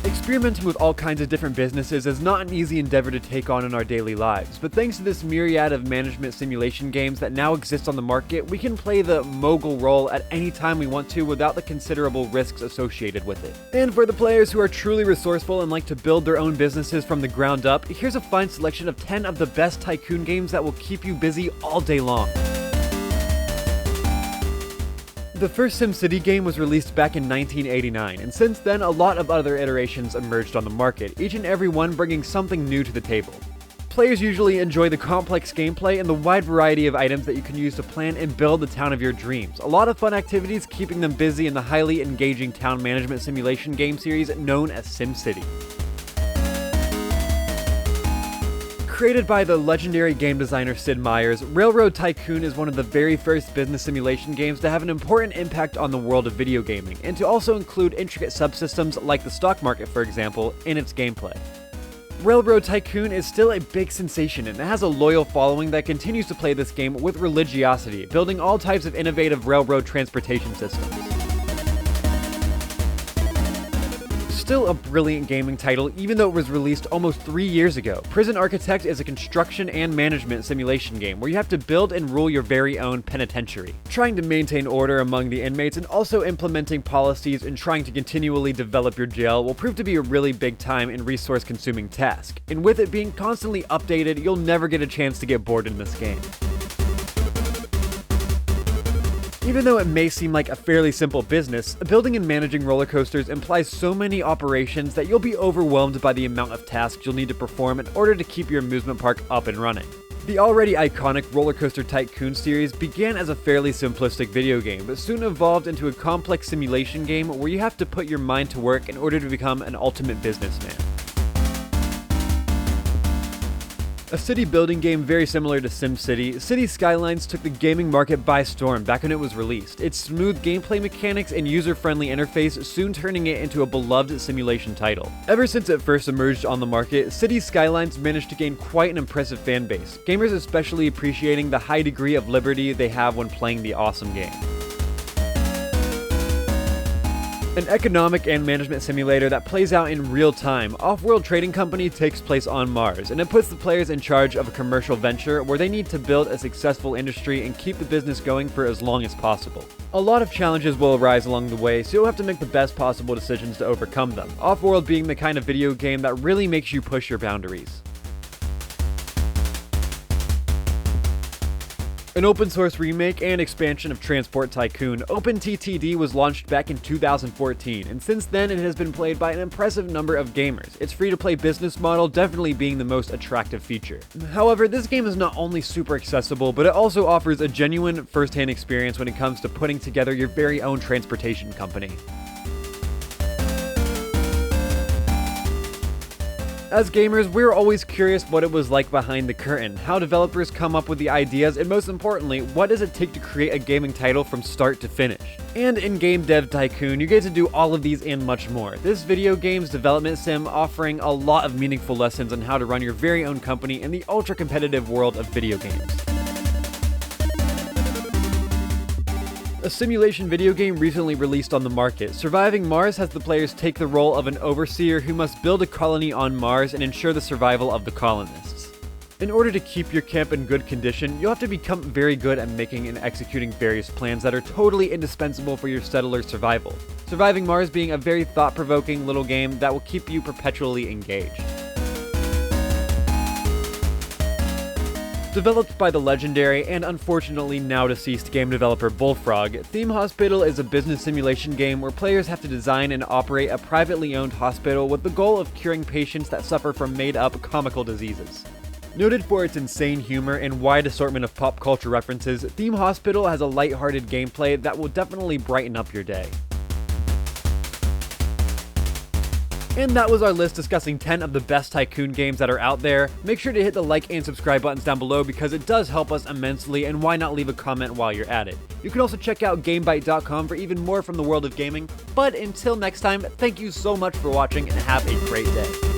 Experimenting with all kinds of different businesses is not an easy endeavor to take on in our daily lives, but thanks to this myriad of management simulation games that now exist on the market, we can play the mogul role at any time we want to without the considerable risks associated with it. And for the players who are truly resourceful and like to build their own businesses from the ground up, here's a fine selection of 10 of the best Tycoon games that will keep you busy all day long. The first SimCity game was released back in 1989, and since then a lot of other iterations emerged on the market, each and every one bringing something new to the table. Players usually enjoy the complex gameplay and the wide variety of items that you can use to plan and build the town of your dreams. A lot of fun activities keeping them busy in the highly engaging town management simulation game series known as SimCity. Created by the legendary game designer Sid Meier's, Railroad Tycoon is one of the very first business simulation games to have an important impact on the world of video gaming, and to also include intricate subsystems like the stock market, for example, in its gameplay. Railroad Tycoon is still a big sensation and it has a loyal following that continues to play this game with religiosity, building all types of innovative railroad transportation systems. Still a brilliant gaming title, even though it was released almost 3 years ago. Prison Architect is a construction and management simulation game where you have to build and rule your very own penitentiary, trying to maintain order among the inmates and also implementing policies and trying to continually develop your jail will prove to be a really big time and resource consuming task. And with it being constantly updated, you'll never get a chance to get bored in this game. Even though it may seem like a fairly simple business, building and managing roller coasters implies so many operations that you'll be overwhelmed by the amount of tasks you'll need to perform in order to keep your amusement park up and running. The already iconic Rollercoaster Tycoon series began as a fairly simplistic video game, but soon evolved into a complex simulation game where you have to put your mind to work in order to become an ultimate businessman. A city building game very similar to SimCity, City Skylines took the gaming market by storm back when it was released, its smooth gameplay mechanics and user-friendly interface soon turning it into a beloved simulation title. Ever since it first emerged on the market, City Skylines managed to gain quite an impressive fan base, gamers especially appreciating the high degree of liberty they have when playing the awesome game. An economic and management simulator that plays out in real time, Offworld Trading Company takes place on Mars, and it puts the players in charge of a commercial venture where they need to build a successful industry and keep the business going for as long as possible. A lot of challenges will arise along the way, so you'll have to make the best possible decisions to overcome them, Offworld being the kind of video game that really makes you push your boundaries. An open source remake and expansion of Transport Tycoon, OpenTTD was launched back in 2014, and since then it has been played by an impressive number of gamers, its free-to-play business model definitely being the most attractive feature. However, this game is not only super accessible, but it also offers a genuine first-hand experience when it comes to putting together your very own transportation company. As gamers, we're always curious what it was like behind the curtain, how developers come up with the ideas, and most importantly, what does it take to create a gaming title from start to finish. And in Game Dev Tycoon, you get to do all of these and much more. This video game's development sim offering a lot of meaningful lessons on how to run your very own company in the ultra-competitive world of video games. A simulation video game recently released on the market, Surviving Mars has the players take the role of an overseer who must build a colony on Mars and ensure the survival of the colonists. In order to keep your camp in good condition, you'll have to become very good at making and executing various plans that are totally indispensable for your settler's survival. Surviving Mars being a very thought-provoking little game that will keep you perpetually engaged. Developed by the legendary and unfortunately now deceased game developer Bullfrog, Theme Hospital is a business simulation game where players have to design and operate a privately owned hospital with the goal of curing patients that suffer from made-up comical diseases. Noted for its insane humor and wide assortment of pop culture references, Theme Hospital has a lighthearted gameplay that will definitely brighten up your day. And that was our list discussing 10 of the best Tycoon games that are out there. Make sure to hit the like and subscribe buttons down below because it does help us immensely, and why not leave a comment while you're at it. You can also check out GameBite.com for even more from the world of gaming. But until next time, thank you so much for watching and have a great day.